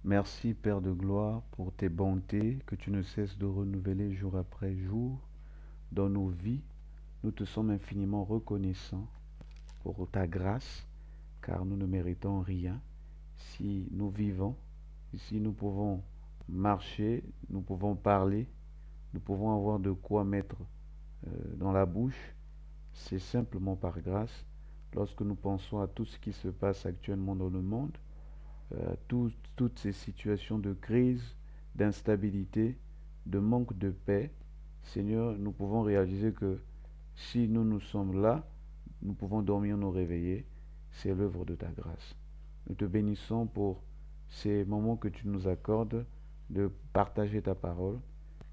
Merci Père de gloire pour tes bontés que tu ne cesses de renouveler jour après jour dans nos vies. Nous te sommes infiniment reconnaissants pour ta grâce car nous ne méritons rien. Si nous vivons, si nous pouvons marcher, nous pouvons parler, nous pouvons avoir de quoi mettre dans la bouche, c'est simplement par grâce. Lorsque nous pensons à tout ce qui se passe actuellement dans le monde, toutes ces situations de crise, d'instabilité, de manque de paix, Seigneur, nous pouvons réaliser que si nous sommes là, nous pouvons dormir, nous réveiller, c'est l'œuvre de ta grâce. Nous te bénissons pour ces moments que tu nous accordes de partager ta parole,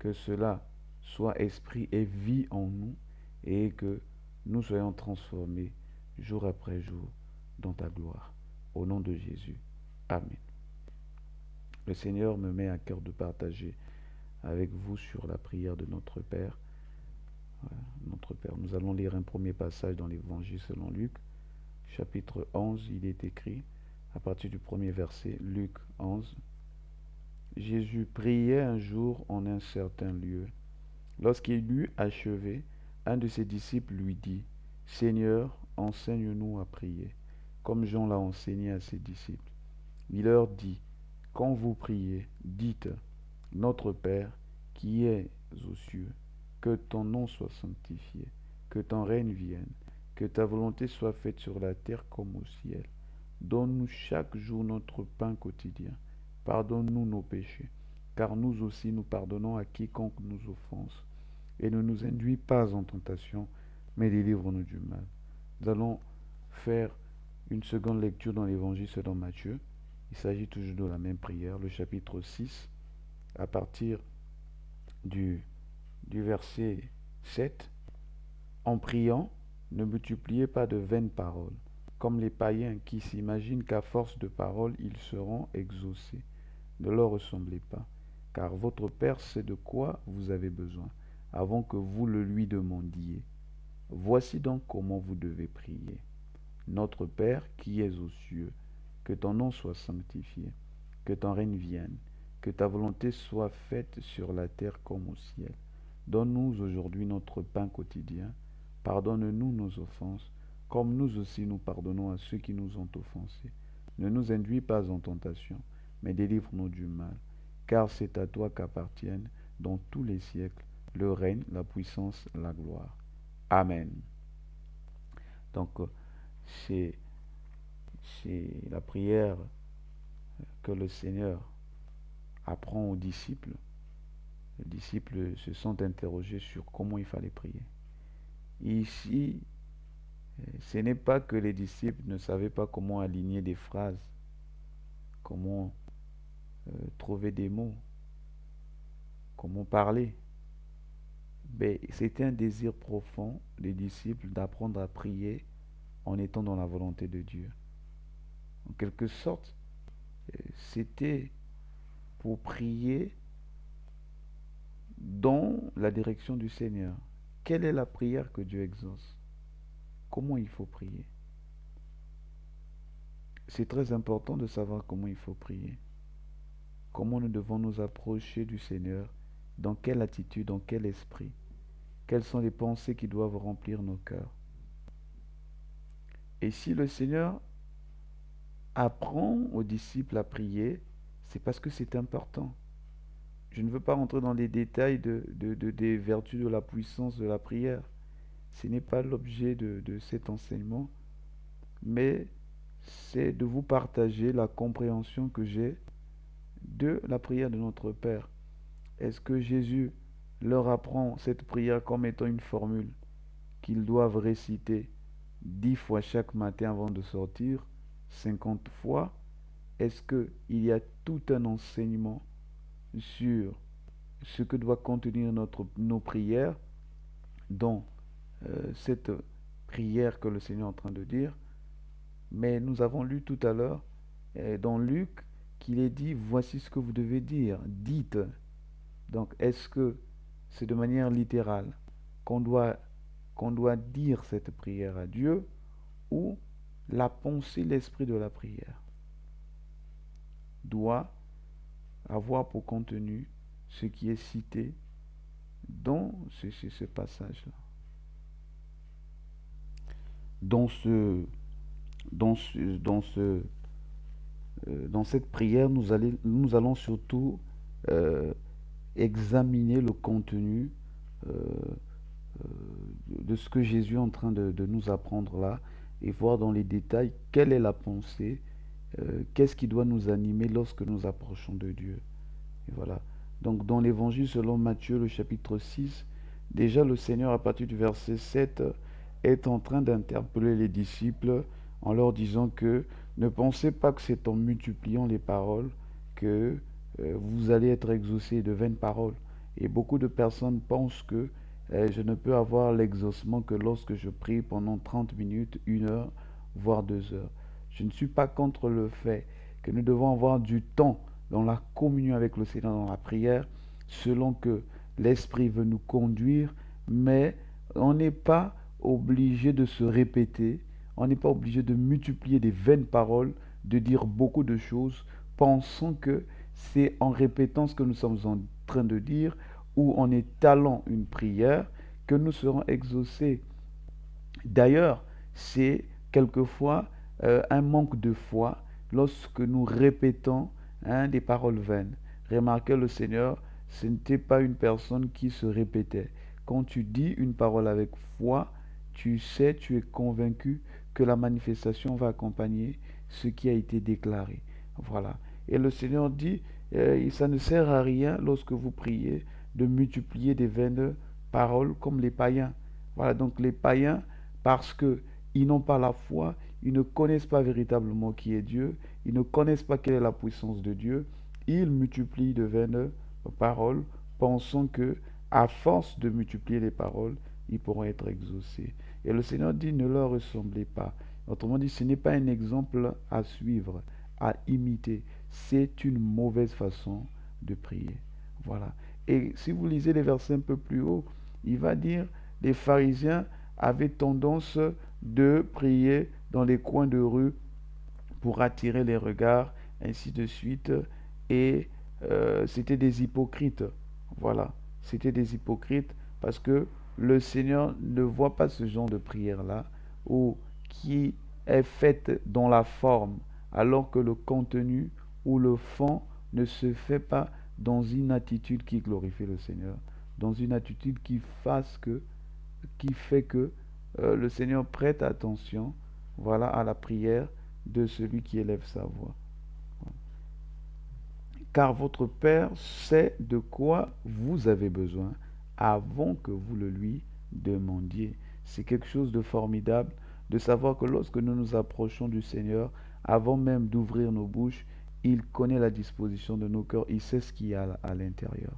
que cela soit esprit et vie en nous et que nous soyons transformés jour après jour dans ta gloire. Au nom de Jésus. Amen. Le Seigneur me met à cœur de partager avec vous sur la prière de notre Père. Notre Père, nous allons lire un premier passage dans l'Évangile selon Luc, chapitre 11. Il est écrit à partir du premier verset, Luc 11. Jésus priait un jour en un certain lieu. Lorsqu'il eut achevé, un de ses disciples lui dit, Seigneur, enseigne-nous à prier, comme Jean l'a enseigné à ses disciples. Il leur dit, quand vous priez, dites, Notre Père, qui es aux cieux, que ton nom soit sanctifié, que ton règne vienne, que ta volonté soit faite sur la terre comme au ciel. Donne-nous chaque jour notre pain quotidien. Pardonne-nous nos péchés, car nous aussi nous pardonnons à quiconque nous offense. Et ne nous induis pas en tentation, mais délivre-nous du mal. Nous allons faire une seconde lecture dans l'Évangile selon Matthieu. Il s'agit toujours de la même prière, le chapitre 6, à partir du, du verset 7. En priant, ne multipliez pas de vaines paroles, comme les païens qui s'imaginent qu'à force de paroles ils seront exaucés. Ne leur ressemblez pas, car votre Père sait de quoi vous avez besoin, avant que vous le lui demandiez. Voici donc comment vous devez prier. Notre Père qui es aux cieux, que ton nom soit sanctifié, que ton règne vienne, que ta volonté soit faite sur la terre comme au ciel. Donne-nous aujourd'hui notre pain quotidien. Pardonne-nous nos offenses, comme nous aussi nous pardonnons à ceux qui nous ont offensés. Ne nous induis pas en tentation, mais délivre-nous du mal. Car c'est à toi qu'appartiennent, dans tous les siècles, le règne, la puissance, la gloire. Amen. Donc, c'est la prière que le Seigneur apprend aux disciples. Les disciples se sont interrogés sur comment il fallait prier. Ici, ce n'est pas que les disciples ne savaient pas comment aligner des phrases, comment trouver des mots, comment parler. Mais c'était un désir profond des disciples d'apprendre à prier en étant dans la volonté de Dieu. En quelque sorte, c'était pour prier dans la direction du Seigneur. Quelle est la prière que Dieu exauce? Comment il faut prier? C'est très important de savoir comment il faut prier. Comment nous devons nous approcher du Seigneur? Dans quelle attitude, dans quel esprit? Quelles sont les pensées qui doivent remplir nos cœurs? Et si le Seigneur apprend aux disciples à prier, c'est parce que c'est important. Je ne veux pas rentrer dans les détails des vertus de la puissance de la prière. Ce n'est pas l'objet de cet enseignement, mais c'est de vous partager la compréhension que j'ai de la prière de notre Père. Est-ce que Jésus leur apprend cette prière comme étant une formule qu'ils doivent réciter 10 fois chaque matin avant de sortir, 50 fois? Est-ce qu'il y a tout un enseignement sur ce que doit contenir nos prières dans cette prière que le Seigneur est en train de dire? Mais nous avons lu tout à l'heure dans Luc qu'il est dit, voici ce que vous devez dire, dites. Donc est-ce que c'est de manière littérale qu'on doit, qu'on doit dire cette prière à Dieu ou la pensée, l'esprit de la prière doit avoir pour contenu ce qui est cité dans ce passage-là. Dans ce, dans ce, dans cette prière, nous allons surtout euh, examiner le contenu euh, de ce que Jésus est en train de nous apprendre là et voir dans les détails quelle est la pensée, qu'est-ce qui doit nous animer lorsque nous approchons de Dieu. Et voilà. Donc dans l'évangile selon Matthieu, le chapitre 6, déjà le Seigneur à partir du verset 7 est en train d'interpeller les disciples en leur disant que ne pensez pas que c'est en multipliant les paroles que vous allez être exaucés de vaines paroles. Et beaucoup de personnes pensent que je ne peux avoir l'exaucement que lorsque je prie pendant 30 minutes, 1 heure, voire 2 heures. Je ne suis pas contre le fait que nous devons avoir du temps dans la communion avec le Seigneur, dans la prière, selon que l'Esprit veut nous conduire, mais on n'est pas obligé de se répéter, on n'est pas obligé de multiplier des vaines paroles, de dire beaucoup de choses, pensant que c'est en répétant ce que nous sommes en train de dire ou en étalant une prière que nous serons exaucés. D'ailleurs, c'est quelquefois un manque de foi lorsque nous répétons des paroles vaines. Remarquez, le Seigneur, ce n'était pas une personne qui se répétait. Quand tu dis une parole avec foi, tu sais, tu es convaincu que la manifestation va accompagner ce qui a été déclaré. Voilà. Et le Seigneur dit, ça ne sert à rien lorsque vous priez de multiplier des vaines paroles comme les païens. Voilà, donc les païens, parce qu'ils n'ont pas la foi, ils ne connaissent pas véritablement qui est Dieu, ils ne connaissent pas quelle est la puissance de Dieu, ils multiplient de vaines paroles, pensant que, à force de multiplier les paroles, ils pourront être exaucés. Et le Seigneur dit, ne leur ressemblez pas. Autrement dit, ce n'est pas un exemple à suivre, à imiter. C'est une mauvaise façon de prier. Voilà. Et si vous lisez les versets un peu plus haut, il va dire, les pharisiens avaient tendance de prier dans les coins de rue pour attirer les regards, ainsi de suite. Et c'était des hypocrites. Voilà, c'était des hypocrites parce que le Seigneur ne voit pas ce genre de prière-là, ou qui est faite dans la forme, alors que le contenu ou le fond ne se fait pas dans une attitude qui glorifie le Seigneur, dans une attitude qui fait que le Seigneur prête attention, voilà, à la prière de celui qui élève sa voix. Car votre Père sait de quoi vous avez besoin avant que vous le lui demandiez. C'est quelque chose de formidable de savoir que lorsque nous nous approchons du Seigneur, avant même d'ouvrir nos bouches, il connaît la disposition de nos cœurs, il sait ce qu'il y a à l'intérieur.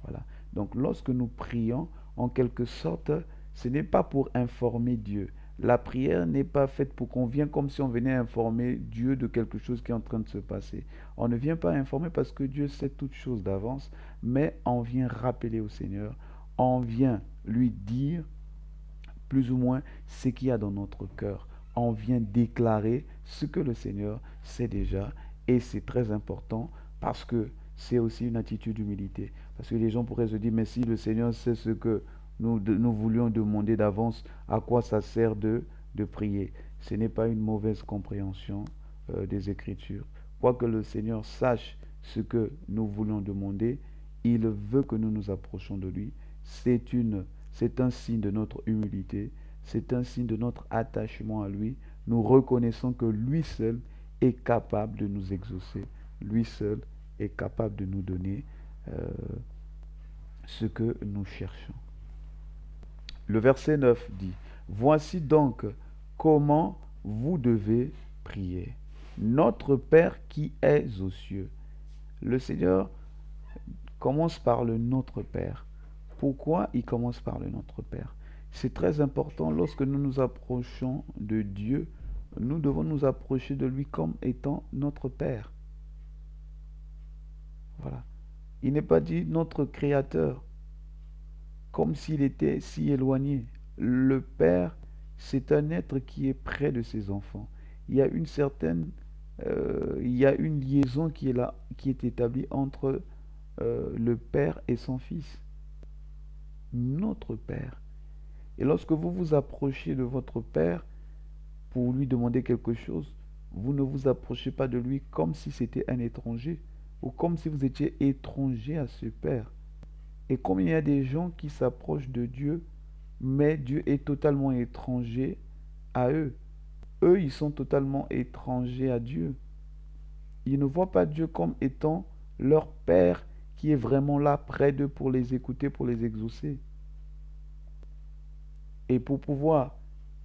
Voilà. Donc lorsque nous prions, en quelque sorte, ce n'est pas pour informer Dieu. La prière n'est pas faite pour qu'on vienne comme si on venait informer Dieu de quelque chose qui est en train de se passer. On ne vient pas informer parce que Dieu sait toutes choses d'avance, mais on vient rappeler au Seigneur, on vient lui dire plus ou moins ce qu'il y a dans notre cœur. On vient déclarer ce que le Seigneur sait déjà, et c'est très important parce que c'est aussi une attitude d'humilité. Parce que les gens pourraient se dire, mais si le Seigneur sait ce que nous voulions demander d'avance, à quoi ça sert de prier? Ce n'est pas une mauvaise compréhension des Écritures. Quoique le Seigneur sache ce que nous voulons demander, il veut que nous nous approchions de lui. C'est un signe de notre humilité, c'est un signe de notre attachement à lui. Nous reconnaissons que lui seul est capable de nous exaucer. Lui seul est capable de nous donner euh, ce que nous cherchons. Le verset 9 dit, voici donc comment vous devez prier. Notre Père qui es aux cieux. Le Seigneur commence par le Notre Père. Pourquoi il commence par le Notre Père? C'est très important lorsque nous nous approchons de Dieu, nous devons nous approcher de lui comme étant notre Père. Voilà. Il n'est pas dit notre Créateur, comme s'il était si éloigné. Le Père, c'est un être qui est près de ses enfants. Il y a une certaine, il y a une liaison qui est là qui est établi entre le Père et son Fils. Notre Père. Et lorsque vous vous approchez de votre Père pour lui demander quelque chose, vous ne vous approchez pas de lui comme si c'était un étranger ou comme si vous étiez étranger à ce Père. Et comme il y a des gens qui s'approchent de Dieu, mais Dieu est totalement étranger à eux. Eux, ils sont totalement étrangers à Dieu. Ils ne voient pas Dieu comme étant leur Père qui est vraiment là près d'eux pour les écouter, pour les exaucer. Et pour pouvoir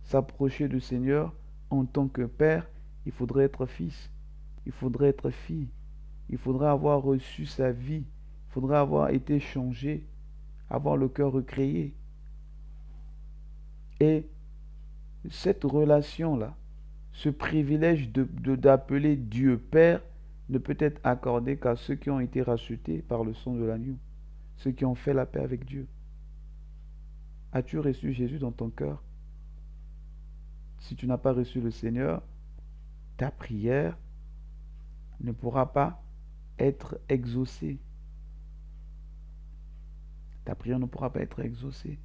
s'approcher du Seigneur en tant que Père, il faudrait être fils, il faudrait être fille, il faudrait avoir reçu sa vie, il faudrait avoir été changé, avoir le cœur recréé. Et cette relation-là, ce privilège d'appeler Dieu Père ne peut être accordé qu'à ceux qui ont été rachetés par le sang de l'agneau, ceux qui ont fait la paix avec Dieu. As-tu reçu Jésus dans ton cœur? Si tu n'as pas reçu le Seigneur, ta prière ne pourra pas être exaucée. Ta prière ne pourra pas être exaucée.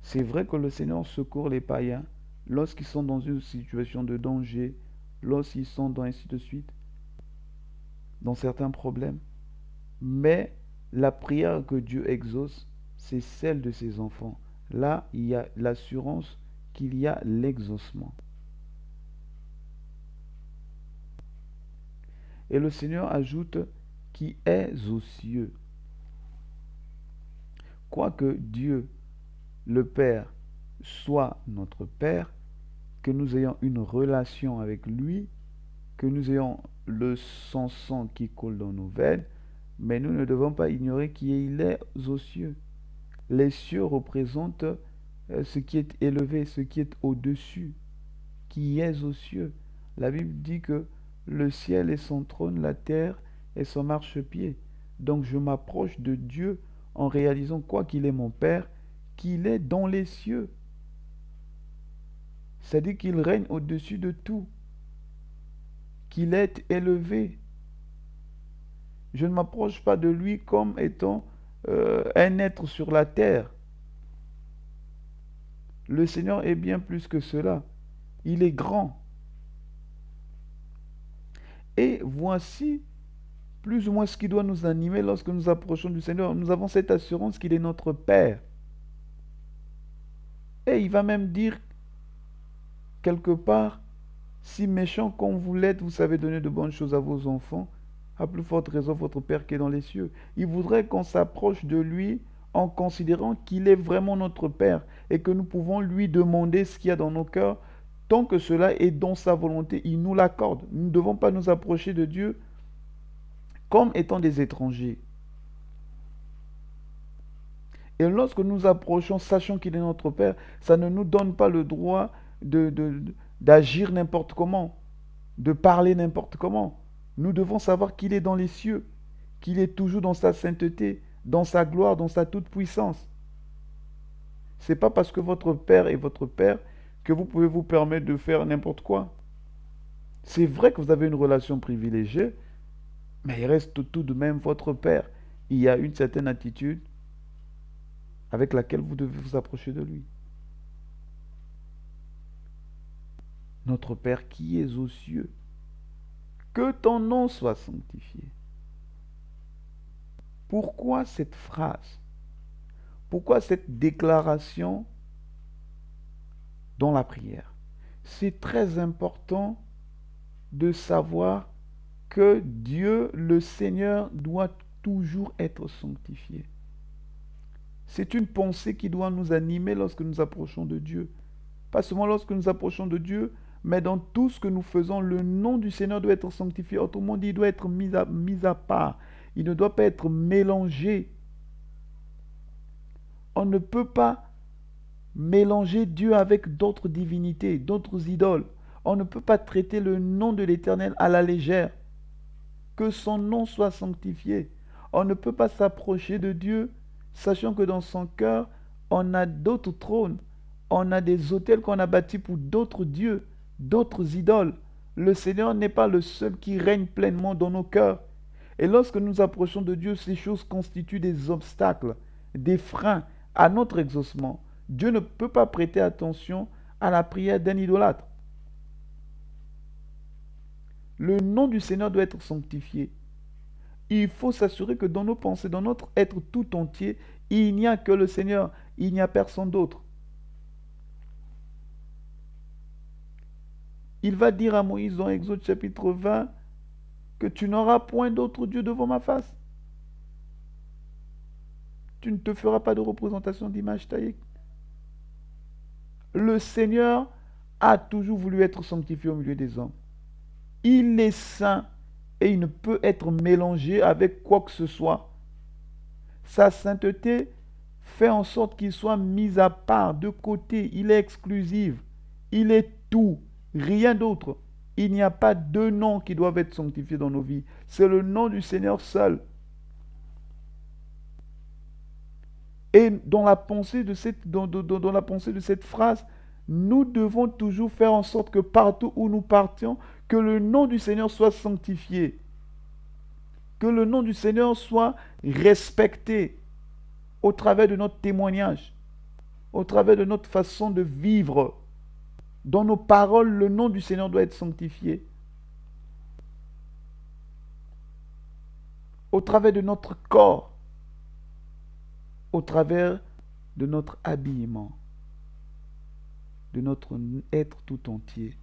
C'est vrai que le Seigneur secourt les païens lorsqu'ils sont dans une situation de danger, lorsqu'ils sont dans ainsi de suite, dans certains problèmes. Mais la prière que Dieu exauce, c'est celle de ses enfants. Là, il y a l'assurance qu'il y a l'exaucement. Et le Seigneur ajoute qui est aux cieux. Quoique Dieu, le Père, soit notre Père, que nous ayons une relation avec lui, que nous ayons son sang qui coule dans nos veines, mais nous ne devons pas ignorer qu'il est aux cieux. Les cieux représentent ce qui est élevé, ce qui est au-dessus, qui est aux cieux. La Bible dit que le ciel est son trône, la terre est son marchepied. Donc je m'approche de Dieu en réalisant quoi qu'il est mon Père, qu'il est dans les cieux. C'est-à-dire qu'il règne au-dessus de tout, qu'il est élevé. Je ne m'approche pas de lui comme étant un être sur la terre. Le Seigneur est bien plus que cela. Il est grand. Et voici plus ou moins ce qui doit nous animer lorsque nous approchons du Seigneur. Nous avons cette assurance qu'il est notre Père. Et il va même dire quelque part, si méchant comme vous l'êtes, vous savez donner de bonnes choses à vos enfants, à plus forte raison votre Père qui est dans les cieux. Il voudrait qu'on s'approche de lui en considérant qu'il est vraiment notre Père et que nous pouvons lui demander ce qu'il y a dans nos cœurs. Tant que cela est dans sa volonté, il nous l'accorde. Nous ne devons pas nous approcher de Dieu comme étant des étrangers. Et lorsque nous approchons, sachant qu'il est notre Père, ça ne nous donne pas le droit d'agir n'importe comment, de parler n'importe comment. Nous devons savoir qu'il est dans les cieux, qu'il est toujours dans sa sainteté, dans sa gloire, dans sa toute-puissance. Ce n'est pas parce que votre Père est votre Père que vous pouvez vous permettre de faire n'importe quoi. C'est vrai que vous avez une relation privilégiée, mais il reste tout de même votre Père. Il y a une certaine attitude avec laquelle vous devez vous approcher de lui. Notre Père qui est aux cieux, que ton nom soit sanctifié. Pourquoi cette phrase? Pourquoi cette déclaration dans la prière? C'est très important de savoir que Dieu, le Seigneur, doit toujours être sanctifié. C'est une pensée qui doit nous animer lorsque nous approchons de Dieu. Pas seulement lorsque nous approchons de Dieu, mais dans tout ce que nous faisons, le nom du Seigneur doit être sanctifié. Autrement dit, il doit être mis à part. Il ne doit pas être mélangé. On ne peut pas mélanger Dieu avec d'autres divinités, d'autres idoles. On ne peut pas traiter le nom de l'Éternel à la légère. Que son nom soit sanctifié. On ne peut pas s'approcher de Dieu, sachant que dans son cœur, on a d'autres trônes. On a des autels qu'on a bâtis pour d'autres dieux, d'autres idoles. Le Seigneur n'est pas le seul qui règne pleinement dans nos cœurs. Et lorsque nous approchons de Dieu, ces choses constituent des obstacles, des freins à notre exaucement. Dieu ne peut pas prêter attention à la prière d'un idolâtre. Le nom du Seigneur doit être sanctifié. Il faut s'assurer que dans nos pensées, dans notre être tout entier, il n'y a que le Seigneur, il n'y a personne d'autre. Il va dire à Moïse dans Exode chapitre 20 que tu n'auras point d'autre Dieu devant ma face. Tu ne te feras pas de représentation d'image taillée. Le Seigneur a toujours voulu être sanctifié au milieu des hommes. Il est saint et il ne peut être mélangé avec quoi que ce soit. Sa sainteté fait en sorte qu'il soit mis à part, de côté. Il est exclusif. Il est tout, rien d'autre. Il n'y a pas deux noms qui doivent être sanctifiés dans nos vies. C'est le nom du Seigneur seul. Et dans la pensée de cette phrase, nous devons toujours faire en sorte que partout où nous partions, que le nom du Seigneur soit sanctifié. Que le nom du Seigneur soit respecté au travers de notre témoignage, au travers de notre façon de vivre. Dans nos paroles, le nom du Seigneur doit être sanctifié. Au travers de notre corps, au travers de notre habillement, de notre être tout entier,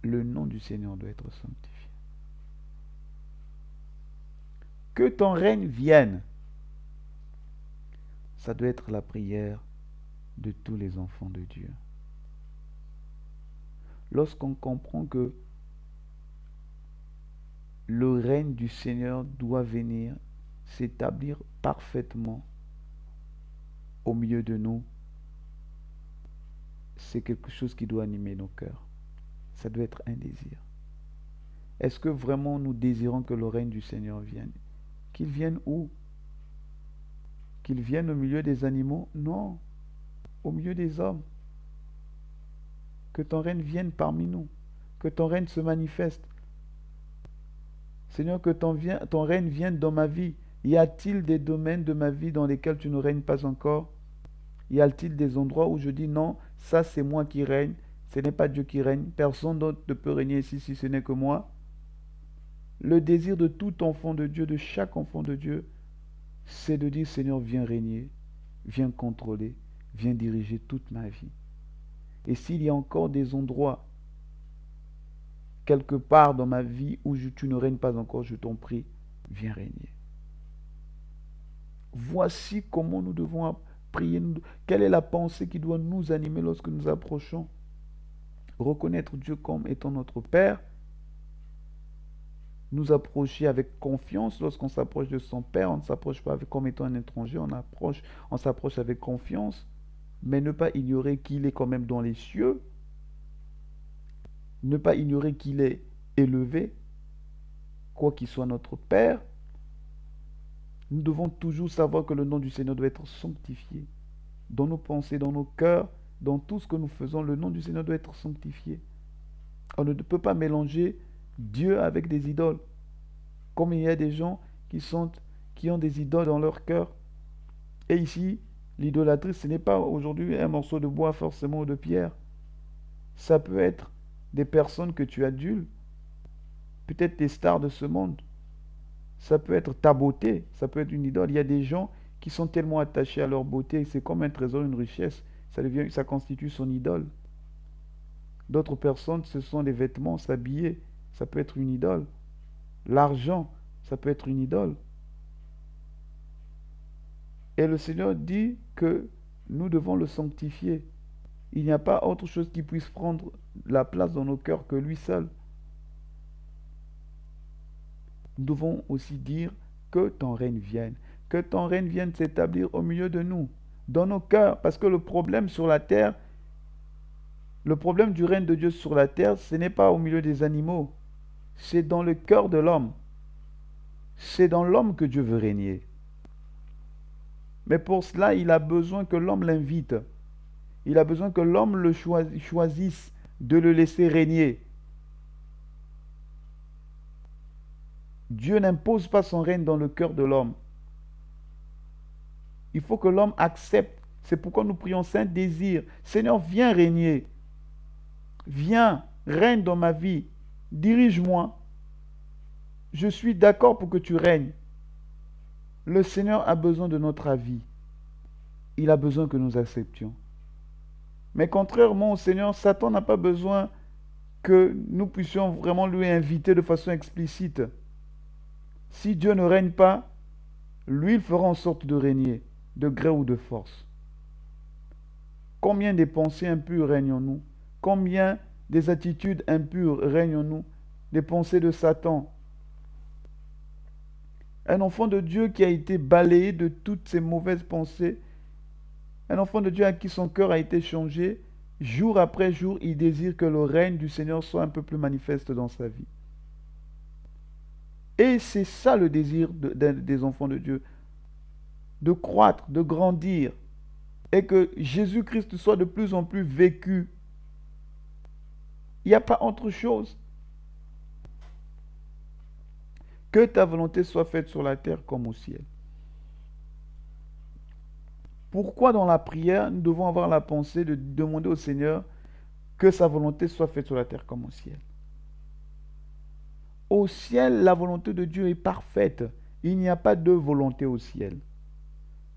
le nom du Seigneur doit être sanctifié. Que ton règne vienne. Ça doit être la prière de tous les enfants de Dieu. Lorsqu'on comprend que le règne du Seigneur doit venir s'établir parfaitement au milieu de nous, c'est quelque chose qui doit animer nos cœurs. Ça doit être un désir. Est-ce que vraiment nous désirons que le règne du Seigneur vienne? Qu'il vienne où? Qu'il vienne au milieu des animaux? Non, au milieu des hommes. Que ton règne vienne parmi nous. Que ton règne se manifeste. Seigneur, que ton règne vienne dans ma vie. Y a-t-il des domaines de ma vie dans lesquels tu ne règnes pas encore? Y a-t-il des endroits où je dis non, ça c'est moi qui règne, ce n'est pas Dieu qui règne, personne d'autre ne peut régner ici si ce n'est que moi? Le désir de tout enfant de Dieu, de chaque enfant de Dieu, c'est de dire Seigneur, viens régner, viens contrôler, viens diriger toute ma vie. Et s'il y a encore des endroits, quelque part dans ma vie où tu ne règnes pas encore, je t'en prie, viens régner. Voici comment nous devons prier. Quelle est la pensée qui doit nous animer lorsque nous approchons? Reconnaître Dieu comme étant notre Père. Nous approcher avec confiance. Lorsqu'on s'approche de son Père, on ne s'approche pas comme étant un étranger. On s'approche avec confiance. Mais ne pas ignorer qu'il est quand même dans les cieux. Ne pas ignorer qu'il est élevé. Quoi qu'il soit notre Père. Nous devons toujours savoir que le nom du Seigneur doit être sanctifié. Dans nos pensées, dans nos cœurs, dans tout ce que nous faisons, le nom du Seigneur doit être sanctifié. On ne peut pas mélanger Dieu avec des idoles. Comme il y a des gens qui ont des idoles dans leur cœur. Et ici, l'idolâtrie, ce n'est pas aujourd'hui un morceau de bois forcément ou de pierre. Ça peut être des personnes que tu adules, peut-être des stars de ce monde. Ça peut être ta beauté, ça peut être une idole. Il y a des gens qui sont tellement attachés à leur beauté, c'est comme un trésor, une richesse. Ça constitue son idole. D'autres personnes, ce sont les vêtements, s'habiller, ça peut être une idole. L'argent, ça peut être une idole. Et le Seigneur dit que nous devons le sanctifier. Il n'y a pas autre chose qui puisse prendre la place dans nos cœurs que lui seul. Nous devons aussi dire que ton règne vienne. Que ton règne vienne s'établir au milieu de nous, dans nos cœurs. Parce que le problème sur la terre, le problème du règne de Dieu sur la terre, ce n'est pas au milieu des animaux. C'est dans le cœur de l'homme. C'est dans l'homme que Dieu veut régner. Mais pour cela, il a besoin que l'homme l'invite. Il a besoin que l'homme le choisisse de le laisser régner. Dieu n'impose pas son règne dans le cœur de l'homme. Il faut que l'homme accepte. C'est pourquoi nous prions Saint-Désir. Seigneur, viens régner. Viens, règne dans ma vie. Dirige-moi. Je suis d'accord pour que tu règnes. Le Seigneur a besoin de notre avis. Il a besoin que nous acceptions. Mais contrairement au Seigneur, Satan n'a pas besoin que nous puissions vraiment lui inviter de façon explicite. Si Dieu ne règne pas, lui, il fera en sorte de régner, de gré ou de force. Combien des pensées impures règnent en nous? Combien des attitudes impures règnent en nous? Des pensées de Satan. Un enfant de Dieu qui a été balayé de toutes ces mauvaises pensées, un enfant de Dieu à qui son cœur a été changé, jour après jour, il désire que le règne du Seigneur soit un peu plus manifeste dans sa vie. Et c'est ça le désir des enfants de Dieu, de croître, de grandir, et que Jésus-Christ soit de plus en plus vécu. Il n'y a pas autre chose. Que ta volonté soit faite sur la terre comme au ciel. Pourquoi dans la prière, nous devons avoir la pensée de demander au Seigneur que sa volonté soit faite sur la terre comme au ciel? Au ciel, la volonté de Dieu est parfaite. Il n'y a pas de volonté au ciel.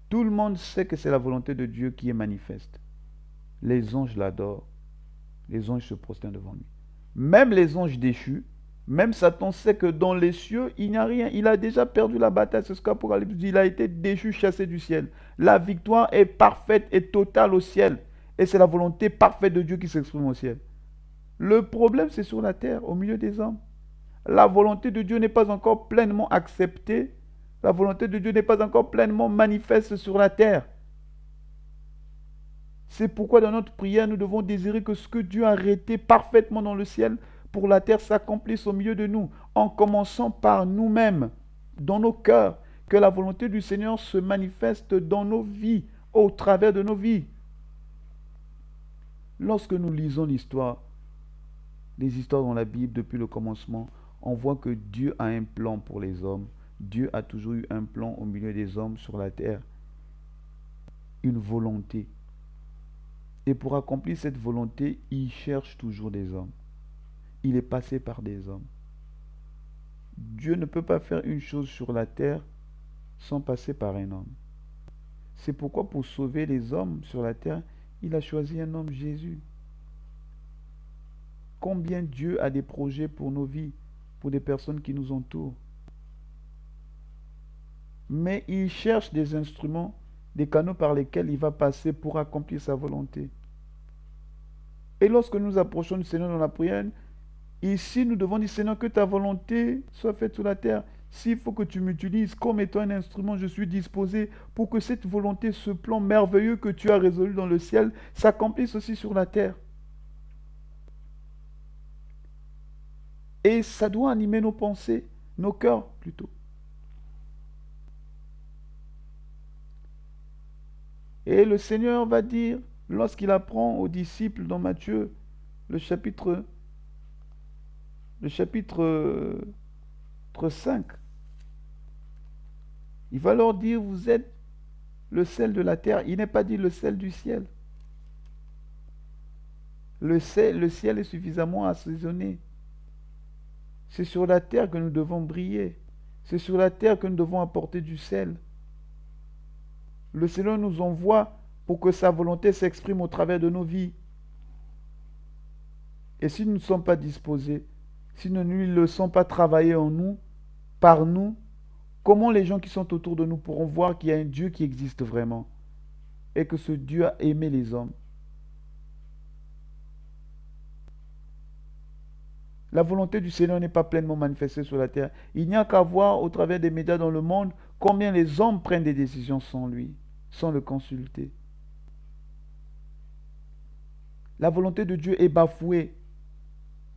Tout le monde sait que c'est la volonté de Dieu qui est manifeste. Les anges l'adorent. Les anges se prosternent devant lui. Même les anges déchus, même Satan sait que dans les cieux, il n'y a rien. Il a déjà perdu la bataille. C'est ce qu'Apocalypse dit. Il a été déchu, chassé du ciel. La victoire est parfaite et totale au ciel. Et c'est la volonté parfaite de Dieu qui s'exprime au ciel. Le problème, c'est sur la terre, au milieu des hommes. La volonté de Dieu n'est pas encore pleinement acceptée. La volonté de Dieu n'est pas encore pleinement manifeste sur la terre. C'est pourquoi dans notre prière, nous devons désirer que ce que Dieu a arrêté parfaitement dans le ciel, pour la terre s'accomplisse au milieu de nous, en commençant par nous-mêmes, dans nos cœurs, que la volonté du Seigneur se manifeste dans nos vies, au travers de nos vies. Lorsque nous lisons l'histoire, les histoires dans la Bible depuis le commencement, on voit que Dieu a un plan pour les hommes. Dieu a toujours eu un plan au milieu des hommes sur la terre. Une volonté. Et pour accomplir cette volonté, il cherche toujours des hommes. Il est passé par des hommes. Dieu ne peut pas faire une chose sur la terre sans passer par un homme. C'est pourquoi pour sauver les hommes sur la terre, il a choisi un homme, Jésus. Combien Dieu a des projets pour nos vies, pour des personnes qui nous entourent. Mais il cherche des instruments, des canaux par lesquels il va passer pour accomplir sa volonté. Et lorsque nous approchons du Seigneur dans la prière, ici nous devons dire, Seigneur, que ta volonté soit faite sur la terre. S'il faut que tu m'utilises comme étant un instrument, je suis disposé pour que cette volonté, ce plan merveilleux que tu as résolu dans le ciel, s'accomplisse aussi sur la terre. Et ça doit animer nos pensées, nos cœurs plutôt. Et le Seigneur va dire, lorsqu'il apprend aux disciples dans Matthieu, le chapitre 5, il va leur dire, vous êtes le sel de la terre. Il n'est pas dit le sel du ciel. Le ciel est suffisamment assaisonné. C'est sur la terre que nous devons briller. C'est sur la terre que nous devons apporter du sel. Le Seigneur nous envoie pour que sa volonté s'exprime au travers de nos vies. Et si nous ne sommes pas disposés, si nous ne lui laissons pas travailler en nous, par nous, comment les gens qui sont autour de nous pourront voir qu'il y a un Dieu qui existe vraiment et que ce Dieu a aimé les hommes? La volonté du Seigneur n'est pas pleinement manifestée sur la terre. Il n'y a qu'à voir au travers des médias dans le monde combien les hommes prennent des décisions sans lui, sans le consulter. La volonté de Dieu est bafouée.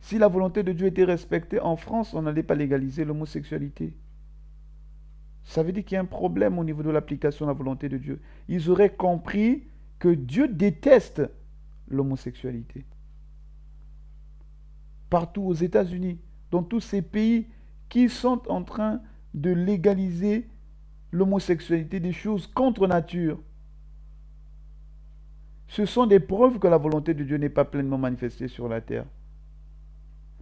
Si la volonté de Dieu était respectée, en France, on n'allait pas légaliser l'homosexualité. Ça veut dire qu'il y a un problème au niveau de l'application de la volonté de Dieu. Ils auraient compris que Dieu déteste l'homosexualité. Partout aux États-Unis, dans tous ces pays qui sont en train de légaliser l'homosexualité, des choses contre nature. Ce sont des preuves que la volonté de Dieu n'est pas pleinement manifestée sur la terre.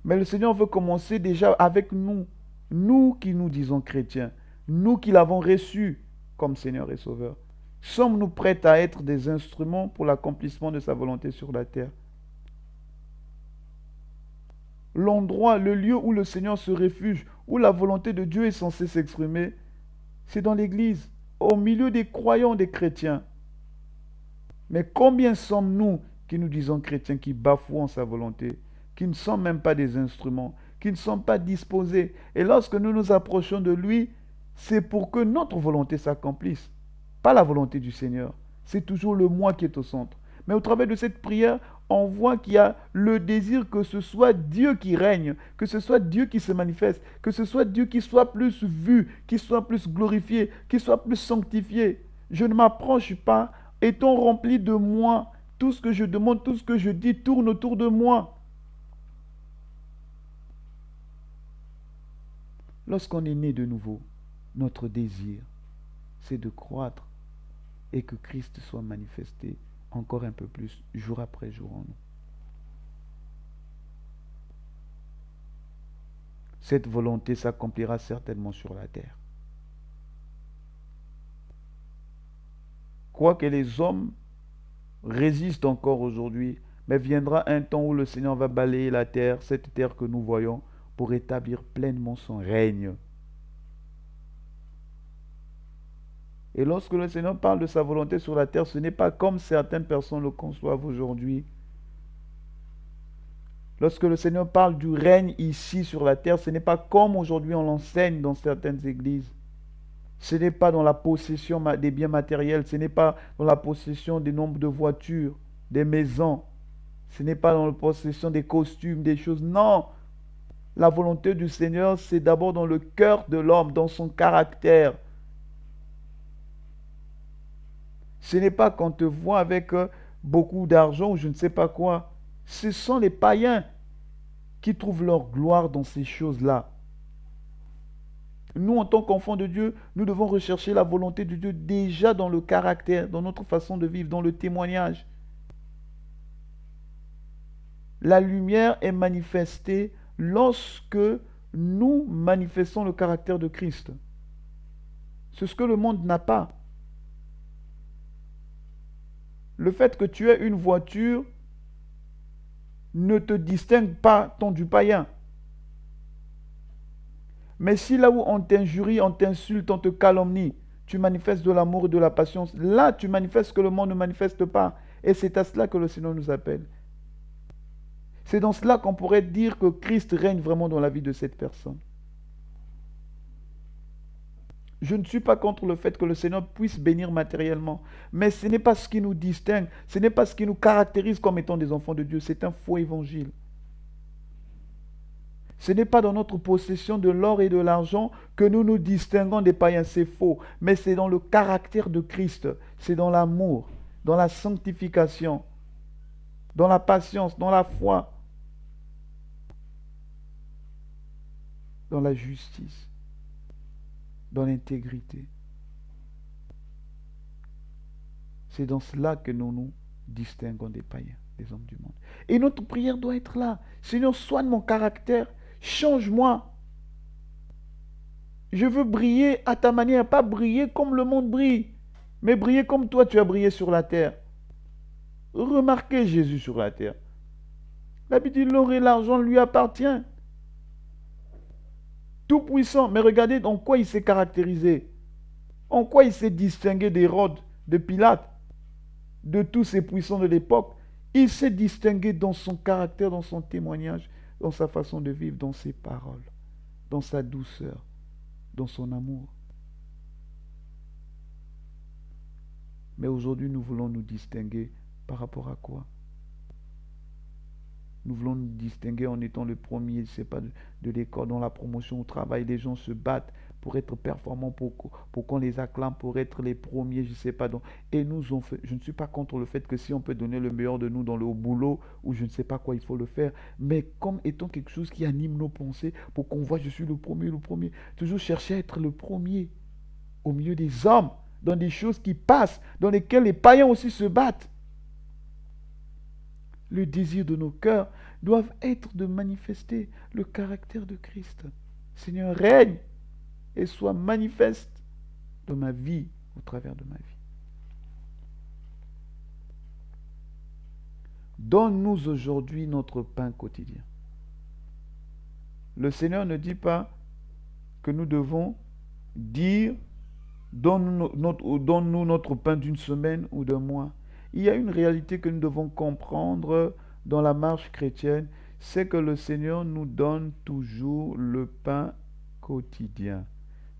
Mais le Seigneur veut commencer déjà avec nous, nous qui nous disons chrétiens, nous qui l'avons reçu comme Seigneur et Sauveur. Sommes-nous prêts à être des instruments pour l'accomplissement de sa volonté sur la terre? L'endroit, le lieu où le Seigneur se réfugie, où la volonté de Dieu est censée s'exprimer, c'est dans l'Église, au milieu des croyants, des chrétiens. Mais combien sommes-nous qui nous disons chrétiens, qui bafouons sa volonté, qui ne sont même pas des instruments, qui ne sont pas disposés? Et lorsque nous nous approchons de lui, c'est pour que notre volonté s'accomplisse, pas la volonté du Seigneur. C'est toujours le moi qui est au centre. Mais au travers de cette prière, on voit qu'il y a le désir que ce soit Dieu qui règne, que ce soit Dieu qui se manifeste, que ce soit Dieu qui soit plus vu, qui soit plus glorifié, qui soit plus sanctifié. Je ne m'approche pas étant rempli de moi. Tout ce que je demande, tout ce que je dis tourne autour de moi. Lorsqu'on est né de nouveau, notre désir, c'est de croître et que Christ soit manifesté encore un peu plus, jour après jour en nous. Cette volonté s'accomplira certainement sur la terre. Quoique les hommes résistent encore aujourd'hui, mais viendra un temps où le Seigneur va balayer la terre, cette terre que nous voyons, pour établir pleinement son règne. Et lorsque le Seigneur parle de sa volonté sur la terre, ce n'est pas comme certaines personnes le conçoivent aujourd'hui. Lorsque le Seigneur parle du règne ici sur la terre, ce n'est pas comme aujourd'hui on l'enseigne dans certaines églises. Ce n'est pas dans la possession des biens matériels, ce n'est pas dans la possession des nombres de voitures, des maisons, ce n'est pas dans la possession des costumes, des choses. Non, la volonté du Seigneur, c'est d'abord dans le cœur de l'homme, dans son caractère. Ce n'est pas qu'on te voit avec beaucoup d'argent ou je ne sais pas quoi. Ce sont les païens qui trouvent leur gloire dans ces choses-là. Nous, en tant qu'enfants de Dieu, nous devons rechercher la volonté de Dieu déjà dans le caractère, dans notre façon de vivre, dans le témoignage. La lumière est manifestée lorsque nous manifestons le caractère de Christ. C'est ce que le monde n'a pas. Le fait que tu aies une voiture ne te distingue pas tant du païen. Mais si là où on t'injurie, on t'insulte, on te calomnie, tu manifestes de l'amour et de la patience, là tu manifestes ce que le monde ne manifeste pas. Et c'est à cela que le Seigneur nous appelle. C'est dans cela qu'on pourrait dire que Christ règne vraiment dans la vie de cette personne. Je ne suis pas contre le fait que le Seigneur puisse bénir matériellement, mais ce n'est pas ce qui nous distingue, ce n'est pas ce qui nous caractérise comme étant des enfants de Dieu, c'est un faux évangile. Ce n'est pas dans notre possession de l'or et de l'argent que nous nous distinguons des païens, c'est faux, mais c'est dans le caractère de Christ, c'est dans l'amour, dans la sanctification, dans la patience, dans la foi, dans la justice, dans l'intégrité. C'est dans cela que nous nous distinguons des païens, des hommes du monde. Et notre prière doit être là. Seigneur, soigne mon caractère, change-moi. Je veux briller à ta manière, pas briller comme le monde brille, mais briller comme toi tu as brillé sur la terre. Remarquez Jésus sur la terre. La Bible dit l'or et l'argent lui appartient. Tout puissant, mais regardez en quoi il s'est caractérisé. En quoi il s'est distingué d'Hérode, de Pilate, de tous ces puissants de l'époque. Il s'est distingué dans son caractère, dans son témoignage, dans sa façon de vivre, dans ses paroles, dans sa douceur, dans son amour. Mais aujourd'hui, nous voulons nous distinguer par rapport à quoi? Nous voulons nous distinguer en étant le premier, je sais pas, de l'école, dans la promotion au travail. Les gens se battent pour être performants, pour qu'on les acclame, pour être les premiers, je sais pas. Donc, et nous on fait, je ne suis pas contre le fait que si on peut donner le meilleur de nous dans le boulot, ou je ne sais pas quoi, il faut le faire. Mais comme étant quelque chose qui anime nos pensées, pour qu'on voit, je suis le premier, le premier. Toujours chercher à être le premier au milieu des hommes, dans des choses qui passent, dans lesquelles les païens aussi se battent. Le désir de nos cœurs doivent être de manifester le caractère de Christ. Seigneur, règne et sois manifeste dans ma vie, au travers de ma vie. Donne-nous aujourd'hui notre pain quotidien. Le Seigneur ne dit pas que nous devons dire donne-nous notre pain d'une semaine ou d'un mois. Il y a une réalité que nous devons comprendre dans la marche chrétienne, c'est que le Seigneur nous donne toujours le pain quotidien.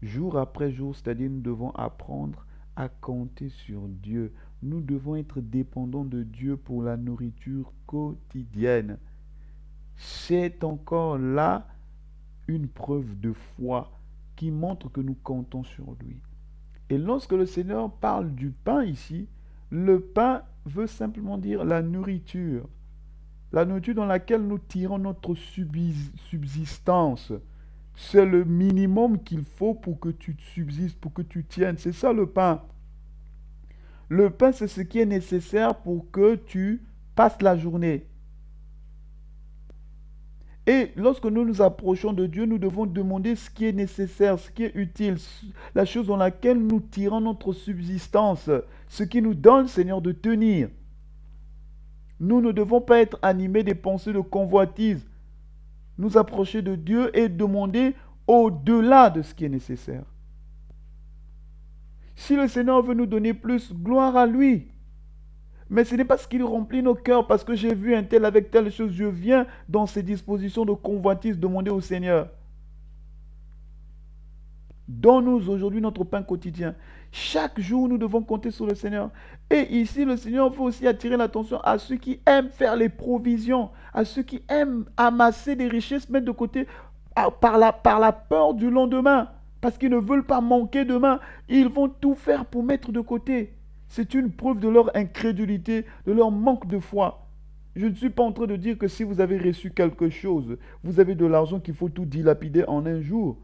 Jour après jour, c'est-à-dire nous devons apprendre à compter sur Dieu. Nous devons être dépendants de Dieu pour la nourriture quotidienne. C'est encore là une preuve de foi qui montre que nous comptons sur lui. Et lorsque le Seigneur parle du pain ici, le pain veut simplement dire la nourriture dans laquelle nous tirons notre subsistance. C'est le minimum qu'il faut pour que tu subsistes, pour que tu tiennes. C'est ça le pain. Le pain, c'est ce qui est nécessaire pour que tu passes la journée. Et lorsque nous nous approchons de Dieu, nous devons demander ce qui est nécessaire, ce qui est utile, la chose dans laquelle nous tirons notre subsistance, ce qui nous donne, Seigneur, de tenir. Nous ne devons pas être animés des pensées de convoitise. Nous approcher de Dieu et demander au-delà de ce qui est nécessaire. Si le Seigneur veut nous donner plus, gloire à lui. Mais ce n'est pas ce qui remplit nos cœurs parce que j'ai vu un tel avec telle chose. Je viens dans ces dispositions de convoitise demander au Seigneur. Donne-nous aujourd'hui notre pain quotidien. Chaque jour, nous devons compter sur le Seigneur. Et ici, le Seigneur veut aussi attirer l'attention à ceux qui aiment faire les provisions, à ceux qui aiment amasser des richesses, mettre de côté par la peur du lendemain, parce qu'ils ne veulent pas manquer demain. Ils vont tout faire pour mettre de côté. C'est une preuve de leur incrédulité, de leur manque de foi. Je ne suis pas en train de dire que si vous avez reçu quelque chose, vous avez de l'argent qu'il faut tout dilapider en un jour.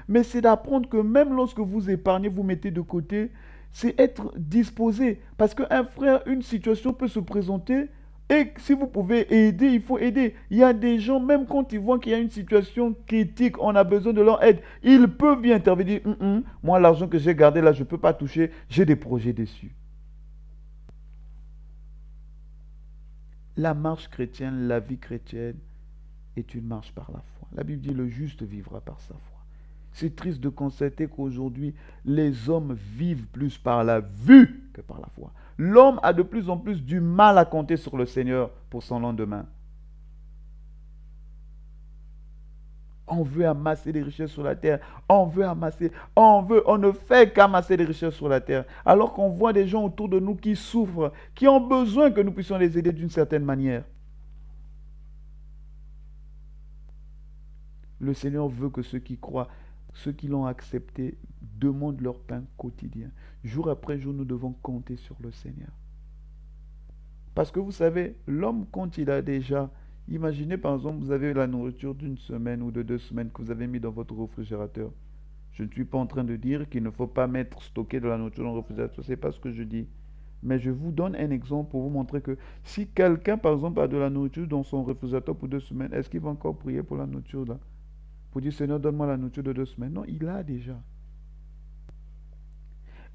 Mais c'est d'apprendre que même lorsque vous épargnez, vous mettez de côté, c'est être disposé. Parce qu'un frère, une situation peut se présenter et si vous pouvez aider, il faut aider. Il y a des gens, même quand ils voient qu'il y a une situation critique, on a besoin de leur aide, ils peuvent bien intervenir. Moi, l'argent que j'ai gardé là, je ne peux pas toucher, j'ai des projets dessus. La marche chrétienne, la vie chrétienne est une marche par la foi. La Bible dit le juste vivra par sa foi. C'est triste de constater qu'aujourd'hui, les hommes vivent plus par la vue que par la foi. L'homme a de plus en plus du mal à compter sur le Seigneur pour son lendemain. On veut amasser des richesses sur la terre. On ne fait qu'amasser des richesses sur la terre. Alors qu'on voit des gens autour de nous qui souffrent, qui ont besoin que nous puissions les aider d'une certaine manière. Le Seigneur veut que ceux qui croient, ceux qui l'ont accepté, demandent leur pain quotidien. Jour après jour, nous devons compter sur le Seigneur. Parce que vous savez, l'homme, quand il a déjà... Imaginez par exemple, vous avez la nourriture d'une semaine ou de 2 semaines que vous avez mis dans votre réfrigérateur. Je ne suis pas en train de dire qu'il ne faut pas stocker de la nourriture dans le réfrigérateur. Ce n'est pas ce que je dis. Mais je vous donne un exemple pour vous montrer que si quelqu'un, par exemple, a de la nourriture dans son réfrigérateur pour 2 semaines, est-ce qu'il va encore prier pour la nourriture là? Pour dire, Seigneur, donne-moi la nourriture de 2 semaines. Non, il a déjà.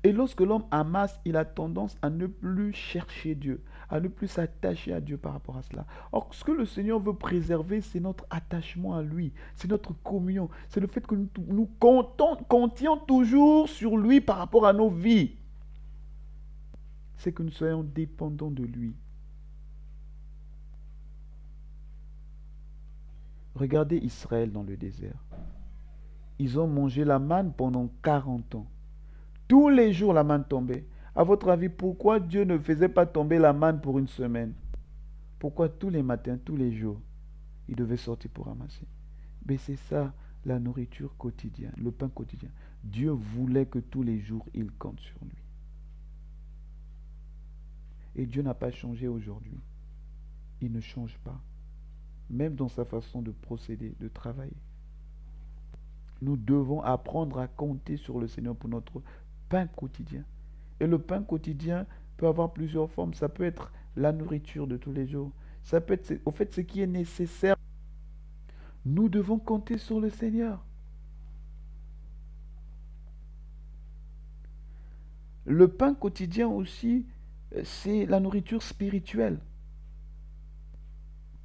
Et lorsque l'homme amasse, il a tendance à ne plus chercher Dieu, à ne plus s'attacher à Dieu par rapport à cela. Or, ce que le Seigneur veut préserver, c'est notre attachement à lui, c'est notre communion, c'est le fait que nous comptions toujours sur lui par rapport à nos vies. C'est que nous soyons dépendants de lui. Regardez Israël dans le désert. Ils ont mangé la manne pendant 40 ans. Tous les jours, la manne tombait. À votre avis, pourquoi Dieu ne faisait pas tomber la manne pour une semaine? Pourquoi tous les matins, tous les jours? il devait sortir pour ramasser. Mais c'est ça, la nourriture quotidienne, le pain quotidien. Dieu voulait que tous les jours, il compte sur lui. Et Dieu n'a pas changé aujourd'hui. Il ne change pas. Même dans sa façon de procéder, de travailler. Nous devons apprendre à compter sur le Seigneur pour notre pain quotidien. Et le pain quotidien peut avoir plusieurs formes. Ça peut être la nourriture de tous les jours. Ça peut être, au fait, ce qui est nécessaire. Nous devons compter sur le Seigneur. Le pain quotidien aussi, c'est la nourriture spirituelle.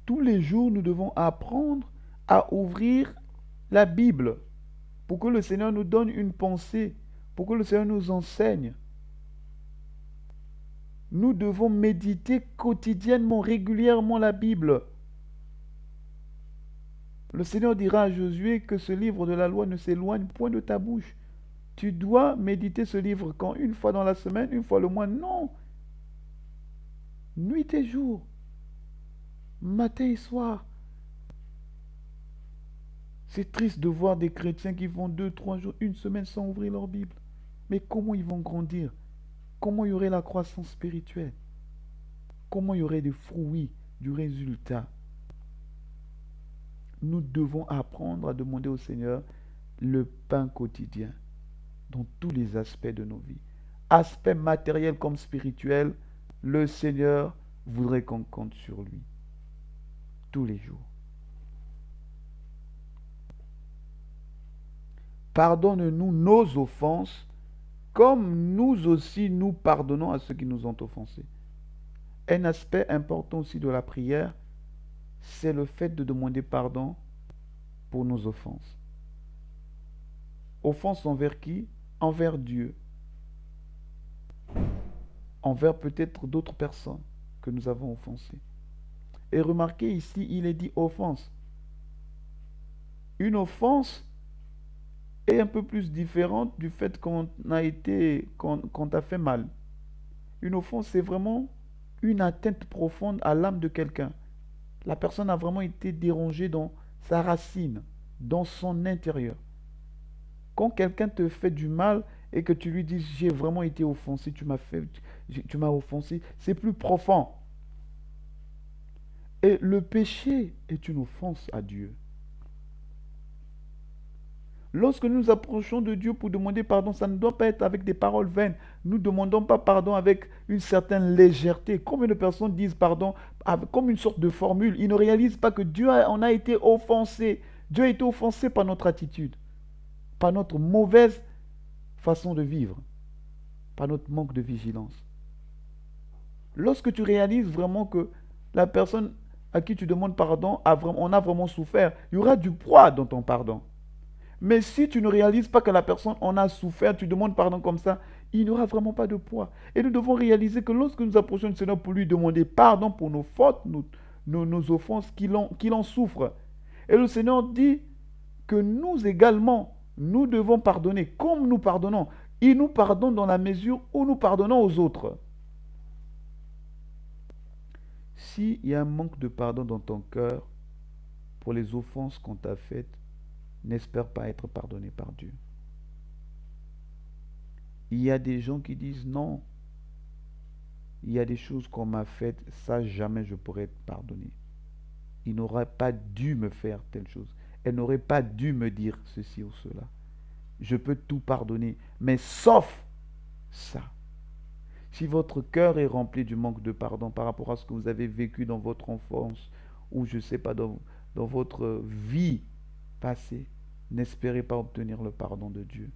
Tous les jours, nous devons apprendre à ouvrir la Bible pour que le Seigneur nous donne une pensée, pour que le Seigneur nous enseigne. Nous devons méditer quotidiennement, régulièrement la Bible. Le Seigneur dira à Josué que ce livre de la loi ne s'éloigne point de ta bouche. Tu dois méditer ce livre quand? Une fois dans la semaine, une fois le mois? Non. Nuit et jour. Matin et soir. C'est triste de voir des chrétiens qui vont 2, 3 jours, une semaine sans ouvrir leur Bible. Mais comment ils vont grandir? Comment il y aurait la croissance spirituelle? Comment il y aurait des fruits, du résultat? Nous devons apprendre à demander au Seigneur le pain quotidien dans tous les aspects de nos vies. Aspect matériel comme spirituel, le Seigneur voudrait qu'on compte sur lui tous les jours. Pardonne-nous nos offenses, comme nous aussi nous pardonnons à ceux qui nous ont offensés. Un aspect important aussi de la prière, c'est le fait de demander pardon pour nos offenses. Offense envers qui? Envers Dieu. Envers peut-être d'autres personnes que nous avons offensées. Et remarquez ici, il est dit offense. Une offense est un peu plus différente du fait qu'on t'a fait mal. Une offense, c'est vraiment une atteinte profonde à l'âme de quelqu'un. La personne a vraiment été dérangée dans sa racine, dans son intérieur. Quand quelqu'un te fait du mal et que tu lui dis j'ai vraiment été offensé, tu m'as offensé, c'est plus profond. Et le péché est une offense à Dieu. Lorsque nous nous approchons de Dieu pour demander pardon, ça ne doit pas être avec des paroles vaines. Nous ne demandons pas pardon avec une certaine légèreté. Combien de personnes disent pardon comme une sorte de formule? Ils ne réalisent pas que Dieu en a été offensé. Dieu a été offensé par notre attitude, par notre mauvaise façon de vivre, par notre manque de vigilance. Lorsque tu réalises vraiment que la personne à qui tu demandes pardon on a vraiment souffert, il y aura du poids dans ton pardon. Mais si tu ne réalises pas que la personne en a souffert, tu demandes pardon comme ça, il n'y aura vraiment pas de poids. Et nous devons réaliser que lorsque nous approchons le Seigneur pour lui demander pardon pour nos fautes, nos offenses, qu'il en souffre. Et le Seigneur dit que nous également, nous devons pardonner comme nous pardonnons. Il nous pardonne dans la mesure où nous pardonnons aux autres. S'il y a un manque de pardon dans ton cœur pour les offenses qu'on t'a faites, n'espère pas être pardonné par Dieu. Il y a des gens qui disent non, il y a des choses qu'on m'a faites, ça jamais je pourrais être pardonné. Il n'aurait pas dû me faire telle chose. Elle n'aurait pas dû me dire ceci ou cela. Je peux tout pardonner, mais sauf ça. Si votre cœur est rempli du manque de pardon par rapport à ce que vous avez vécu dans votre enfance, ou je ne sais pas, dans votre vie passée, n'espérez pas obtenir le pardon de Dieu.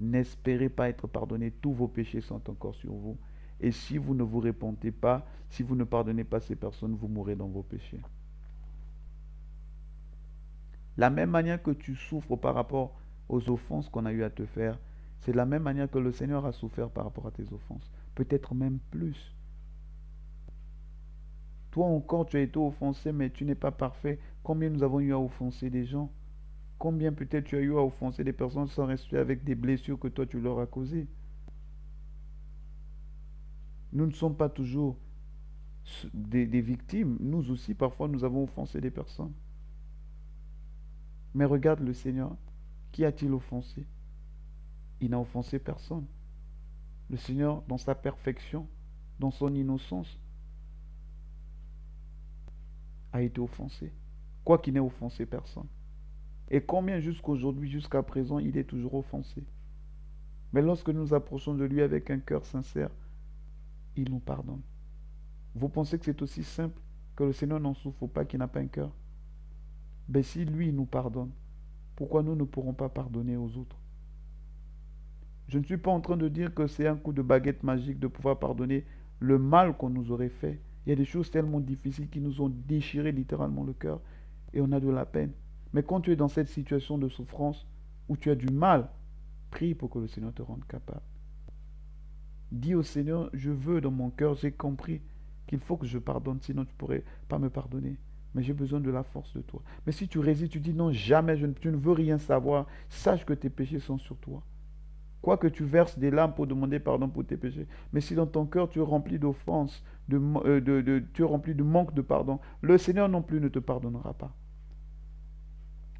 N'espérez pas être pardonné. Tous vos péchés sont encore sur vous. Et si vous ne vous repentez pas, si vous ne pardonnez pas ces personnes, vous mourrez dans vos péchés. La même manière que tu souffres par rapport aux offenses qu'on a eu à te faire, c'est de la même manière que le Seigneur a souffert par rapport à tes offenses. Peut-être même plus. Toi encore, tu as été offensé, mais tu n'es pas parfait. Combien nous avons eu à offenser des gens? Combien peut-être tu as eu à offenser des personnes sans rester avec des blessures que toi tu leur as causées? Nous ne sommes pas toujours des victimes. Nous aussi, parfois, nous avons offensé des personnes. Mais regarde le Seigneur. Qui a-t-il offensé? Il n'a offensé personne. Le Seigneur, dans sa perfection, dans son innocence, a été offensé. Quoi qu'il n'ait offensé personne. Et combien jusqu'aujourd'hui, jusqu'à présent, il est toujours offensé. Mais lorsque nous approchons de lui avec un cœur sincère, il nous pardonne. Vous pensez que c'est aussi simple que le Seigneur n'en souffre pas, qu'il n'a pas un cœur? Ben si lui, il nous pardonne, pourquoi nous ne pourrons pas pardonner aux autres? Je ne suis pas en train de dire que c'est un coup de baguette magique de pouvoir pardonner le mal qu'on nous aurait fait. Il y a des choses tellement difficiles qui nous ont déchiré littéralement le cœur et on a de la peine. Mais quand tu es dans cette situation de souffrance où tu as du mal, prie pour que le Seigneur te rende capable. Dis au Seigneur, je veux dans mon cœur, j'ai compris qu'il faut que je pardonne, sinon tu ne pourrais pas me pardonner. Mais j'ai besoin de la force de toi. Mais si tu résistes, tu dis non, jamais, tu ne veux rien savoir, sache que tes péchés sont sur toi. Quoique tu verses des larmes pour demander pardon pour tes péchés. Mais si dans ton cœur tu es rempli d'offenses, tu es rempli de manque de pardon, le Seigneur non plus ne te pardonnera pas.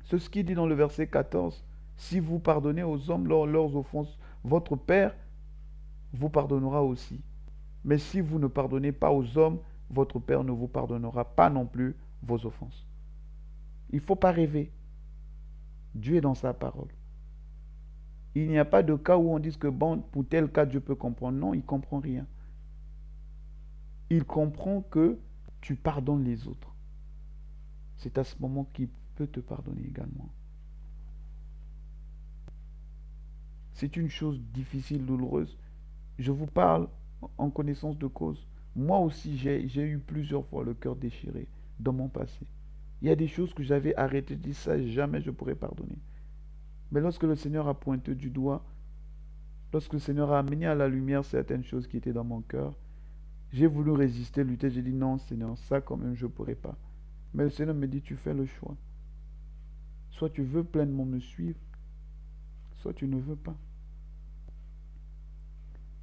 C'est ce qu'il dit dans le verset 14. Si vous pardonnez aux hommes leurs offenses, votre Père vous pardonnera aussi. Mais si vous ne pardonnez pas aux hommes, votre Père ne vous pardonnera pas non plus vos offenses. Il ne faut pas rêver. Dieu est dans sa parole. Il n'y a pas de cas où on dise que bon, pour tel cas, Dieu peut comprendre. Non, il ne comprend rien. Il comprend que tu pardonnes les autres. C'est à ce moment qu'il peut te pardonner également. C'est une chose difficile, douloureuse. Je vous parle en connaissance de cause. Moi aussi, j'ai eu plusieurs fois le cœur déchiré dans mon passé. Il y a des choses que j'avais arrêtées, je dis ça, jamais je pourrais pardonner. Mais lorsque le Seigneur a pointé du doigt, lorsque le Seigneur a amené à la lumière certaines choses qui étaient dans mon cœur, j'ai voulu résister, lutter, j'ai dit non Seigneur, ça quand même je ne pourrais pas. Mais le Seigneur me dit, tu fais le choix. Soit tu veux pleinement me suivre, soit tu ne veux pas.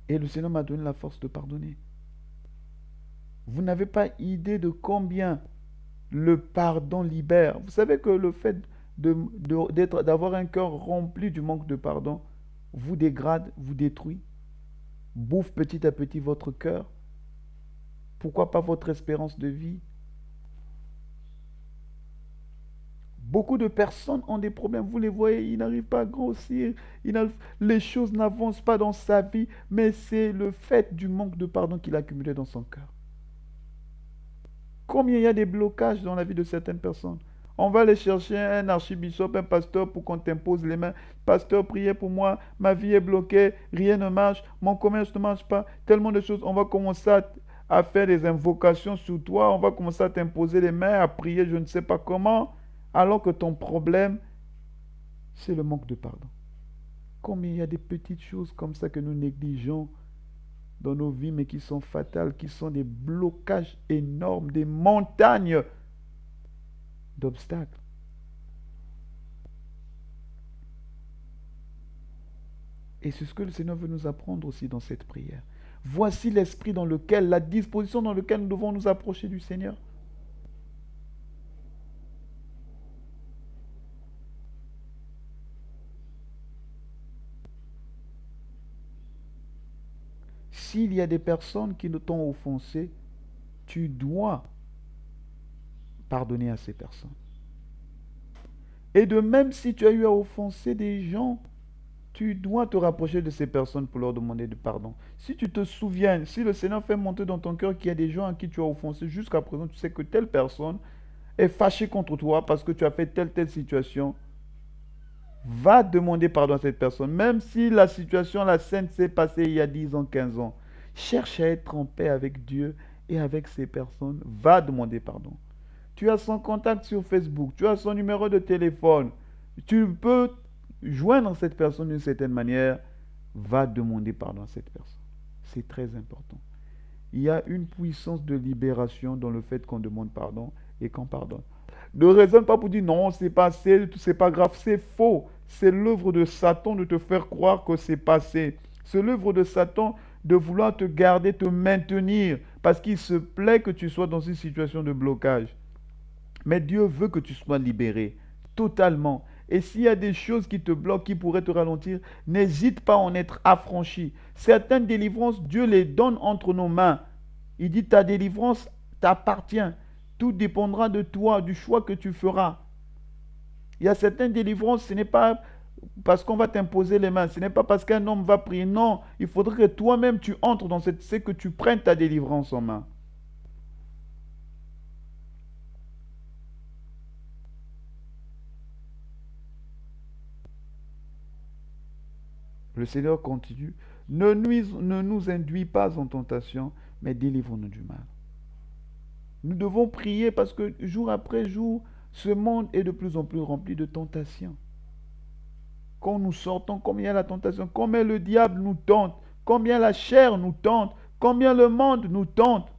Et le Seigneur m'a donné la force de pardonner. Vous n'avez pas idée de combien le pardon libère. Vous savez que le fait d'avoir un cœur rempli du manque de pardon vous dégrade, vous détruit, bouffe petit à petit votre cœur. Pourquoi pas votre espérance de vie? Beaucoup de personnes ont des problèmes, vous les voyez, ils n'arrivent pas à grossir, les choses n'avancent pas dans sa vie, mais c'est le fait du manque de pardon qu'il a accumulé dans son cœur. Combien il y a des blocages dans la vie de certaines personnes? On va aller chercher un archibishop, un pasteur pour qu'on t'impose les mains. Pasteur, priez pour moi, ma vie est bloquée, rien ne marche, mon commerce ne marche pas, tellement de choses. On va commencer à faire des invocations sur toi, on va commencer à t'imposer les mains, à prier, je ne sais pas comment, alors que ton problème, c'est le manque de pardon. Combien il y a des petites choses comme ça que nous négligeons dans nos vies, mais qui sont fatales, qui sont des blocages énormes, des montagnes d'obstacles. Et c'est ce que le Seigneur veut nous apprendre aussi dans cette prière. Voici l'esprit dans lequel, la disposition dans laquelle nous devons nous approcher du Seigneur. S'il y a des personnes qui t'ont offensé, tu dois pardonner à ces personnes. Et de même, si tu as eu à offenser des gens, tu dois te rapprocher de ces personnes pour leur demander de pardon. Si tu te souviens, si le Seigneur fait monter dans ton cœur qu'il y a des gens à qui tu as offensé jusqu'à présent, tu sais que telle personne est fâchée contre toi parce que tu as fait telle situation, va demander pardon à cette personne. Même si la situation, la scène s'est passée il y a 10 ans, 15 ans. Cherche à être en paix avec Dieu et avec ces personnes. Va demander pardon. Tu as son contact sur Facebook, tu as son numéro de téléphone. Tu peux joindre cette personne d'une certaine manière. Va demander pardon à cette personne. C'est très important. Il y a une puissance de libération dans le fait qu'on demande pardon et qu'on pardonne. Ne raisonne pas pour dire non, c'est passé, c'est pas grave, c'est faux. C'est l'œuvre de Satan de te faire croire que c'est passé. C'est l'œuvre de Satan de vouloir te garder, te maintenir parce qu'il se plaît que tu sois dans une situation de blocage. Mais Dieu veut que tu sois libéré totalement. Et s'il y a des choses qui te bloquent, qui pourraient te ralentir, n'hésite pas à en être affranchi. Certaines délivrances, Dieu les donne entre nos mains. Il dit ta délivrance t'appartient. Tout dépendra de toi, du choix que tu feras. Il y a certaines délivrances, ce n'est pas parce qu'on va t'imposer les mains, ce n'est pas parce qu'un homme va prier. Non, il faudrait que toi-même tu entres dans cette... C'est que tu prennes ta délivrance en main. Le Seigneur continue. Ne nous induis pas en tentation, mais délivre-nous du mal. Nous devons prier parce que jour après jour, ce monde est de plus en plus rempli de tentations. Quand nous sortons, combien la tentation, combien le diable nous tente, combien la chair nous tente, combien le monde nous tente.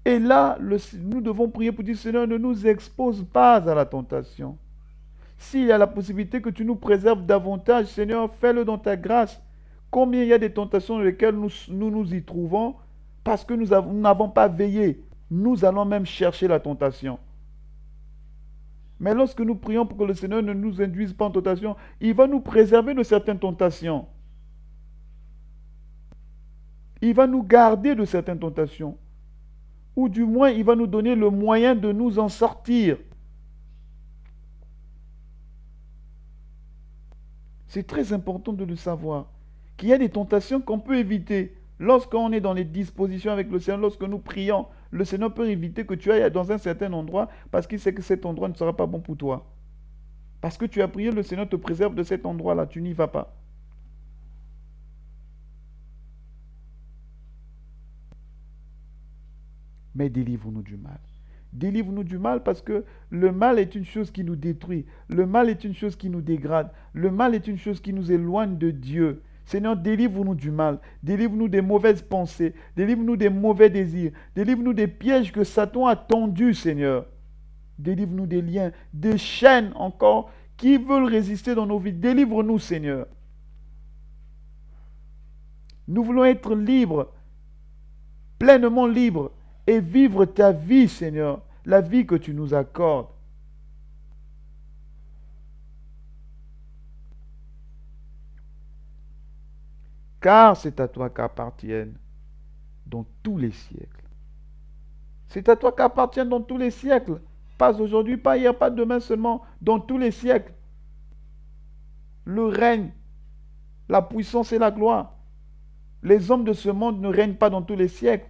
Et là, nous devons prier pour dire, Seigneur, ne nous expose pas à la tentation. S'il y a la possibilité que tu nous préserves davantage, Seigneur, fais-le dans ta grâce. Combien il y a des tentations dans lesquelles nous y trouvons parce que nous n'avons pas veillé. Nous allons même chercher la tentation. Mais lorsque nous prions pour que le Seigneur ne nous induise pas en tentation, il va nous préserver de certaines tentations. Il va nous garder de certaines tentations. Ou du moins, il va nous donner le moyen de nous en sortir. C'est très important de le savoir. Qu'il y a des tentations qu'on peut éviter. Lorsqu'on est dans les dispositions avec le Seigneur, lorsque nous prions, le Seigneur peut éviter que tu ailles dans un certain endroit parce qu'il sait que cet endroit ne sera pas bon pour toi. Parce que tu as prié, le Seigneur te préserve de cet endroit-là, tu n'y vas pas. Mais délivre-nous du mal. Délivre-nous du mal parce que le mal est une chose qui nous détruit. Le mal est une chose qui nous dégrade. Le mal est une chose qui nous éloigne de Dieu. Seigneur, délivre-nous du mal. Délivre-nous des mauvaises pensées. Délivre-nous des mauvais désirs. Délivre-nous des pièges que Satan a tendus, Seigneur. Délivre-nous des liens, des chaînes encore qui veulent résister dans nos vies. Délivre-nous, Seigneur. Nous voulons être libres, pleinement libres, et vivre ta vie, Seigneur, la vie que tu nous accordes. Car c'est à toi qu'appartiennent dans tous les siècles. C'est à toi qu'appartiennent dans tous les siècles. Pas aujourd'hui, pas hier, pas demain seulement, dans tous les siècles. Le règne, la puissance et la gloire. Les hommes de ce monde ne règnent pas dans tous les siècles.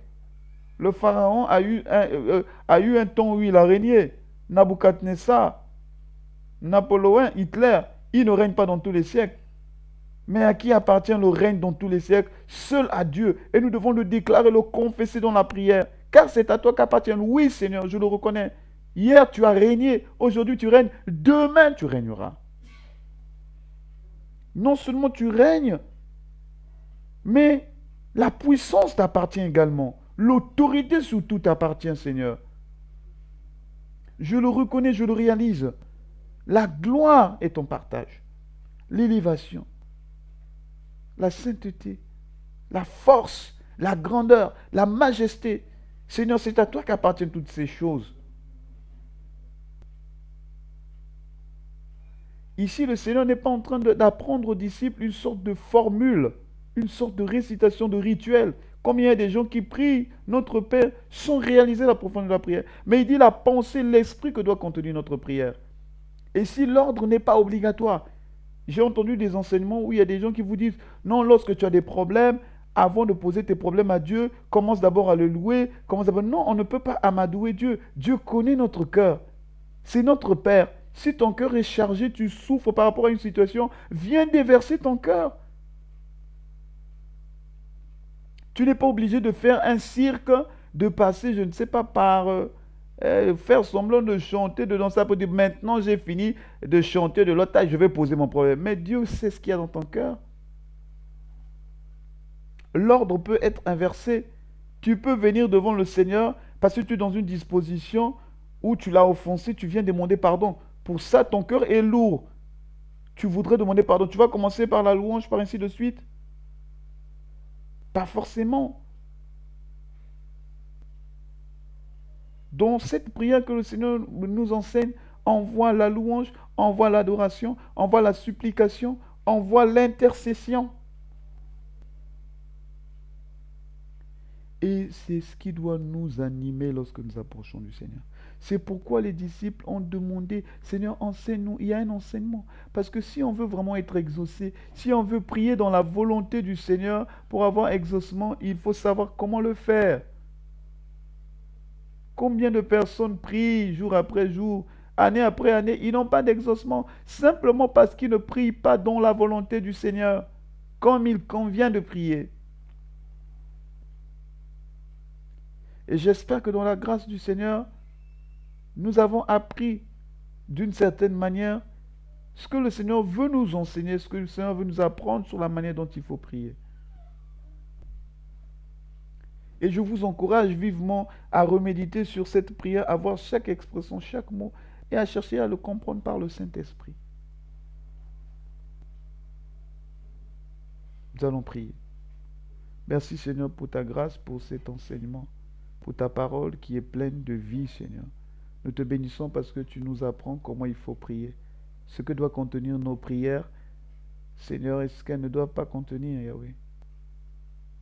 Le pharaon a eu un temps où il a régné. Nabucodonosor, Napoléon, Hitler, ils ne règnent pas dans tous les siècles. Mais à qui appartient le règne dans tous les siècles? Seul à Dieu. Et nous devons le déclarer, le confesser dans la prière. Car c'est à toi qu'appartient. Oui, Seigneur, je le reconnais. Hier, tu as régné. Aujourd'hui, tu règnes. Demain, tu régneras. Non seulement tu règnes, mais la puissance t'appartient également. L'autorité sur tout t'appartient, Seigneur. Je le reconnais, je le réalise. La gloire est ton partage. L'élévation, la sainteté, la force, la grandeur, la majesté. Seigneur, c'est à toi qu'appartiennent toutes ces choses. Ici, le Seigneur n'est pas en train d'apprendre aux disciples une sorte de formule, une sorte de récitation de rituel. Comme il y a des gens qui prient notre Père sans réaliser la profondeur de la prière. Mais il dit la pensée, l'esprit que doit contenir notre prière. Et si l'ordre n'est pas obligatoire, j'ai entendu des enseignements où il y a des gens qui vous disent, non, lorsque tu as des problèmes, avant de poser tes problèmes à Dieu, commence d'abord à le louer. Non, on ne peut pas amadouer Dieu. Dieu connaît notre cœur. C'est notre Père. Si ton cœur est chargé, tu souffres par rapport à une situation, viens déverser ton cœur. Tu n'es pas obligé de faire un cirque, de passer, je ne sais pas, par faire semblant de chanter, de danser, pour dire maintenant j'ai fini de chanter de l'autre taille, je vais poser mon problème. Mais Dieu sait ce qu'il y a dans ton cœur. L'ordre peut être inversé. Tu peux venir devant le Seigneur parce que tu es dans une disposition où tu l'as offensé, tu viens demander pardon. Pour ça, ton cœur est lourd. Tu voudrais demander pardon. Tu vas commencer par la louange, par ainsi de suite. Pas forcément. Dans cette prière que le Seigneur nous enseigne, envoie la louange, envoie l'adoration, envoie la supplication, envoie l'intercession. Et c'est ce qui doit nous animer lorsque nous approchons du Seigneur. C'est pourquoi les disciples ont demandé, Seigneur, enseigne-nous. Il y a un enseignement. Parce que si on veut vraiment être exaucé, si on veut prier dans la volonté du Seigneur pour avoir exaucement, il faut savoir comment le faire. Combien de personnes prient jour après jour, année après année, ils n'ont pas d'exaucement, simplement parce qu'ils ne prient pas dans la volonté du Seigneur, comme il convient de prier. Et j'espère que dans la grâce du Seigneur, nous avons appris d'une certaine manière ce que le Seigneur veut nous enseigner, ce que le Seigneur veut nous apprendre sur la manière dont il faut prier. Et je vous encourage vivement à reméditer sur cette prière, à voir chaque expression, chaque mot, et à chercher à le comprendre par le Saint-Esprit. Nous allons prier. Merci Seigneur pour ta grâce, pour cet enseignement, pour ta parole qui est pleine de vie, Seigneur. Nous te bénissons parce que tu nous apprends comment il faut prier, ce que doit contenir nos prières, Seigneur, et ce qu'elles ne doivent pas contenir, Yahweh.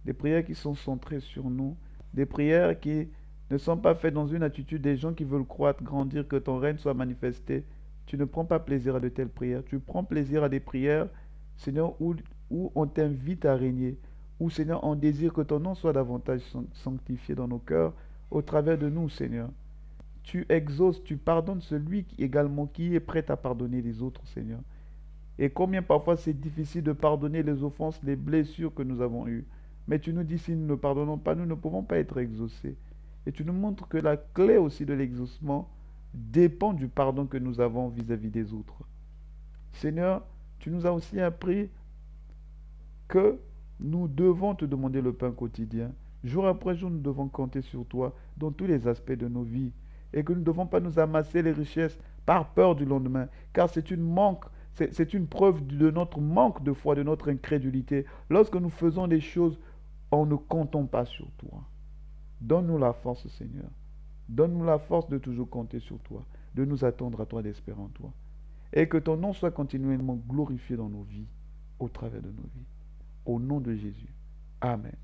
Des prières qui sont centrées sur nous, des prières qui ne sont pas faites dans une attitude des gens qui veulent croître, grandir, que ton règne soit manifesté. Tu ne prends pas plaisir à de telles prières. Tu prends plaisir à des prières, Seigneur, où on t'invite à régner, où, Seigneur, on désire que ton nom soit davantage sanctifié dans nos cœurs, au travers de nous, Seigneur. Tu exauces, tu pardonnes celui qui également qui est prêt à pardonner les autres, Seigneur. Et combien parfois c'est difficile de pardonner les offenses, les blessures que nous avons eues. Mais tu nous dis, si nous ne pardonnons pas, nous ne pouvons pas être exaucés. Et tu nous montres que la clé aussi de l'exaucement dépend du pardon que nous avons vis-à-vis des autres. Seigneur, tu nous as aussi appris que nous devons te demander le pain quotidien. Jour après jour, nous devons compter sur toi dans tous les aspects de nos vies. Et que nous ne devons pas nous amasser les richesses par peur du lendemain. Car c'est une preuve de notre manque de foi, de notre incrédulité. Lorsque nous faisons des choses en ne comptant pas sur toi. Donne-nous la force, Seigneur. Donne-nous la force de toujours compter sur toi, de nous attendre à toi, d'espérer en toi. Et que ton nom soit continuellement glorifié dans nos vies, au travers de nos vies. Au nom de Jésus. Amen.